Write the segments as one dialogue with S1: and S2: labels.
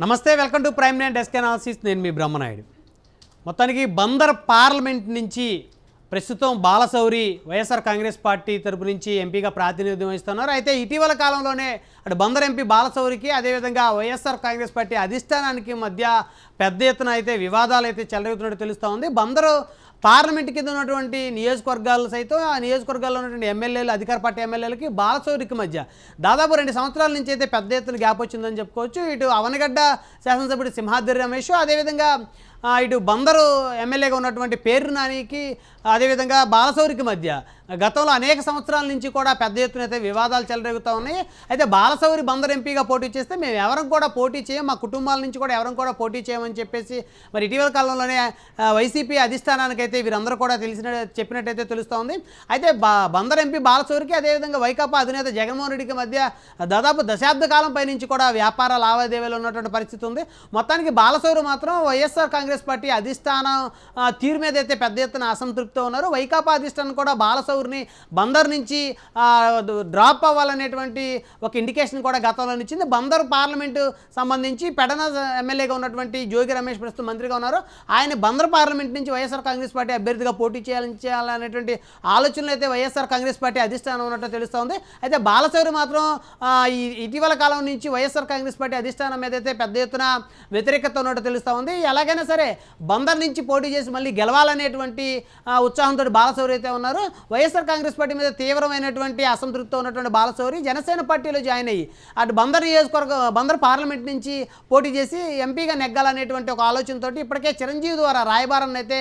S1: నమస్తే, welcome to prime nine desk analysis. నేను మీ బ్రహ్మనాయుడు. మొత్తానికి బందర్ పార్లమెంట్ నుంచి ప్రస్తుతం బాలశౌరి వైఎస్ఆర్ కాంగ్రెస్ పార్టీ తరపు నుంచి ఎంపీగా ప్రాతినిధ్యం వహిస్తున్నారు. అయితే ఇటీవల కాలంలోనే అటు బందర్ ఎంపీ బాలశౌరికి అదేవిధంగా వైఎస్ఆర్ కాంగ్రెస్ పార్టీ అధిష్టానానికి మధ్య పెద్ద ఎత్తున అయితే వివాదాలు అయితే చెలరేగుతున్నట్టు తెలుస్తూ ఉంది. బందరు పార్లమెంట్ కింద ఉన్నటువంటి నియోజకవర్గాలు సైతం ఆ నియోజకవర్గాల్లో ఉన్నటువంటి ఎమ్మెల్యేలు, అధికార పార్టీ ఎమ్మెల్యేలకి బాలశౌరికి మధ్య దాదాపు 2 సంవత్సరాల నుంచి అయితే పెద్ద ఎత్తున గ్యాప్ వచ్చిందని చెప్పుకోవచ్చు. ఇటు అవనగడ్డ శాసనసభ్యుడు సింహాద్రి రమేష్, అదేవిధంగా ఇటు బందరు ఎమ్మెల్యేగా ఉన్నటువంటి పేరు నానికి అదేవిధంగా బాలశౌరికి మధ్య గతంలో అనేక సంవత్సరాల నుంచి కూడా పెద్ద ఎత్తున అయితే వివాదాలు చెలరేగుతూ ఉన్నాయి. అయితే బాలశౌరి బందరు ఎంపీగా పోటీ చేస్తే మేము ఎవరం కూడా పోటీ చేయం, మా కుటుంబాల నుంచి కూడా ఎవరం కూడా పోటీ చేయమని చెప్పేసి మరి ఇటీవల కాలంలోనే వైసీపీ అధిష్టానానికి అయితే వీరందరూ కూడా చెప్పినట్టయితే తెలుస్తూ ఉంది. అయితే బందరు ఎంపీ బాలశౌరికి అదేవిధంగా వైకాపా అధినేత జగన్మోహన్ రెడ్డికి మధ్య దాదాపు దశాబ్ద కాలం పైనుంచి కూడా వ్యాపార లావాదేవీలు ఉన్నటువంటి పరిస్థితి ఉంది. మొత్తానికి బాలశౌరి మాత్రం వైఎస్ఆర్ కాంగ్రెస్ పార్టీ అధిష్టానం తీరు మీద అయితే పెద్ద ఎత్తున అసంతృప్తితో ఉన్నారు. వైకాపా అధిష్టానం కూడా బాలశౌరిని బందర్ నుంచి డ్రాప్ అవ్వాలనేటువంటి ఒక ఇండికేషన్ కూడా గతంలో ఇచ్చింది. బందర్ పార్లమెంటు సంబంధించి పెడన ఎమ్మెల్యేగా ఉన్నటువంటి జోగి రమేష్ ప్రస్తుతం మంత్రిగా ఉన్నారు. ఆయన బందర్ పార్లమెంట్ నుంచి వైఎస్ఆర్ కాంగ్రెస్ పార్టీ అభ్యర్థిగా పోటీ చేయాలనేటువంటి ఆలోచనలు అయితే వైఎస్ఆర్ కాంగ్రెస్ పార్టీ అధిష్టానం ఉన్నట్టు తెలుస్తోంది. అయితే బాలశౌరి మాత్రం ఇటీవల కాలం నుంచి వైఎస్ఆర్ కాంగ్రెస్ పార్టీ అధిష్టానం మీద అయితే పెద్ద ఎత్తున వ్యతిరేకత ఉన్నట్టు తెలుస్తూ ఉంది. ఎలాగైనా సరే బందర్ నుంచి పోటీ చేసి మళ్ళీ గెలవాలనేటువంటి ఉత్సాహంతో బాలశౌరి అయితే ఉన్నారు. వైఎస్ఆర్ కాంగ్రెస్ పార్టీ మీద తీవ్రమైనటువంటి అసంతృప్తితో ఉన్నటువంటి బాలశౌరి జనసేన పార్టీలో జాయిన్ అయ్యి అటు బందర్ పార్లమెంట్ నుంచి పోటీ చేసి ఎంపీగా నెగ్గాలనేటువంటి ఒక ఆలోచనతో ఇప్పటికే చిరంజీవి ద్వారా రాయబారాన్ని అయితే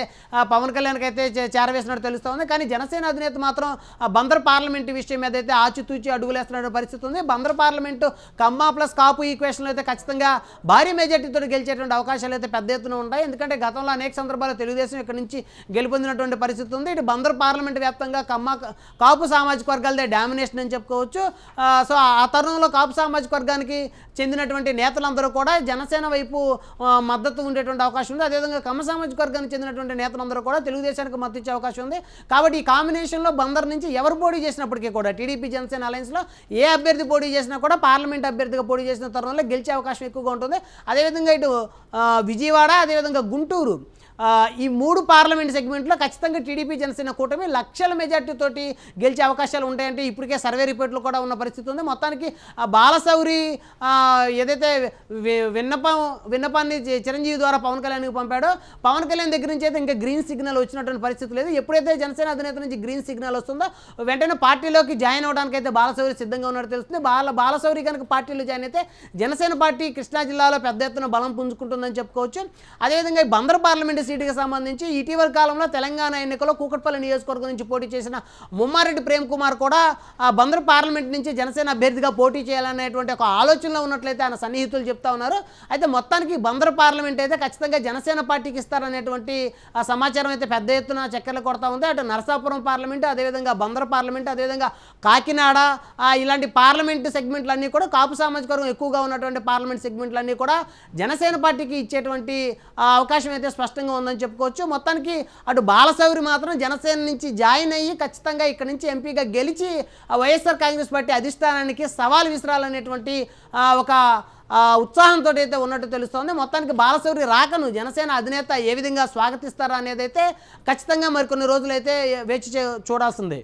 S1: పవన్ కళ్యాణ్కి అయితే చేరవేసినట్టు తెలుస్తోంది. కానీ జనసేన అధినేత మాత్రం బందర్ పార్లమెంటు విషయం మీద అయితే ఆచితూచి అడుగులేస్తున్న పరిస్థితి ఉంది. బందర్ పార్లమెంటు కమ్మ ప్లస్ కాపు ఈక్వేషన్లో అయితే ఖచ్చితంగా భారీ మెజార్టీతో గెలిచేటువంటి అవకాశాలు అయితే పెద్ద ఎత్తున ఉంటాయి. ఎందుకంటే గతంలో అనేక సందర్భాల్లో తెలుగుదేశం ఇక్కడ నుంచి గెలుపొందినటువంటి పరిస్థితి ఉంది. ఇటు బందర్ పార్లమెంట్ వ్యాప్తంగా కాపు సామాజిక వర్గాలదే డామినేషన్ అని చెప్పుకోవచ్చు. సో ఆ తరుణంలో కాపు సామాజిక వర్గానికి చెందినటువంటి నేతలందరూ కూడా జనసేన వైపు మద్దతు ఉండేటువంటి అవకాశం ఉంది. అదేవిధంగా కమ్మ సామాజిక వర్గానికి చెందినటువంటి నేతలందరూ కూడా తెలుగుదేశానికి మద్దతు ఇచ్చే అవకాశం ఉంది. కాబట్టి ఈ కాంబినేషన్లో బందర్ నుంచి ఎవరు పోటీ చేసినప్పటికీ కూడా టీడీపీ జనసేన అలయన్స్లో ఏ అభ్యర్థి పోటీ చేసినా కూడా పార్లమెంట్ అభ్యర్థిగా పోటీ చేసిన తరుణంలో గెలిచే అవకాశం ఎక్కువగా ఉంటుంది. అదేవిధంగా ఇటు విజయవాడ, అదేవిధంగా గుంటూరు, ఈ 3 పార్లమెంట్ సెగ్మెంట్లో ఖచ్చితంగా టీడీపీ జనసేన కూటమి లక్షల మెజార్టీతోటి గెలిచే అవకాశాలు ఉంటాయంటే ఇప్పటికే సర్వే రిపోర్ట్లు కూడా ఉన్న పరిస్థితి ఉంది. మొత్తానికి బాలశౌరి ఏదైతే విన్నపాన్ని చిరంజీవి ద్వారా పవన్ కళ్యాణ్కి పంపాడో పవన్ కళ్యాణ్ దగ్గర నుంచి అయితే ఇంకా గ్రీన్ సిగ్నల్ వచ్చినటువంటి పరిస్థితి లేదు. ఎప్పుడైతే జనసేన అధినేత నుంచి గ్రీన్ సిగ్నల్ వస్తుందో వెంటనే పార్టీలోకి జాయిన్ అవడానికి అయితే బాలశౌరి సిద్ధంగా ఉన్నట్టు తెలుస్తుంది. బాలశౌరి కనుక పార్టీలో జాయిన్ అయితే జనసేన పార్టీ కృష్ణా జిల్లాలో పెద్ద ఎత్తున బలం పుంజుకుంటుందని చెప్పుకోవచ్చు. అదేవిధంగా ఈ బందర్ పార్లమెంట్ సీటుకి సంబంధించి ఇటీవల కాలంలో తెలంగాణ ఎన్నికల్లో కూకట్పల్లి నియోజకవర్గం నుంచి పోటీ చేసిన ముమ్మారెడ్డి ప్రేమ్ కుమార్ కూడా ఆ బందర్ పార్లమెంట్ నుంచి జనసేన అభ్యర్థిగా పోటీ చేయాలనేటువంటి ఒక ఆలోచనలో ఉన్నట్లయితే ఆయన సన్నిహితులు చెప్తా ఉన్నారు. అయితే మొత్తానికి బందర్ పార్లమెంట్ అయితే ఖచ్చితంగా జనసేన పార్టీకి ఇస్తారనేటువంటి ఆ సమాచారం అయితే పెద్ద ఎత్తున చక్కెరలు కొడతా ఉంది. అటు నరసాపురం పార్లమెంటు, అదేవిధంగా బందర్ పార్లమెంటు, అదేవిధంగా కాకినాడ, ఇలాంటి పార్లమెంటు సెగ్మెంట్లన్నీ కూడా కాపు సామాజిక వర్గం ఎక్కువగా ఉన్నటువంటి పార్లమెంట్ సెగ్మెంట్లన్నీ కూడా జనసేన పార్టీకి ఇచ్చేటువంటి అవకాశం అయితే స్పష్టంగా ఉందని చెప్పుకోవచ్చు. మొత్తానికి అటు బాలశౌరి మాత్రం జనసేన నుంచి జాయిన్ అయ్యి ఖచ్చితంగా ఇక్కడ నుంచి ఎంపీగా గెలిచి వైఎస్ఆర్ కాంగ్రెస్ పార్టీ అధిష్టానానికి సవాల్ విసిరాలనేటువంటి ఒక ఉత్సాహంతో అయితే ఉన్నట్టు తెలుస్తోంది. మొత్తానికి బాలశౌరి రాకను జనసేన అధినేత ఏ విధంగా స్వాగతిస్తారా అనేది అయితే ఖచ్చితంగా మరికొన్ని రోజులైతే వేచి చూడాల్సిందే.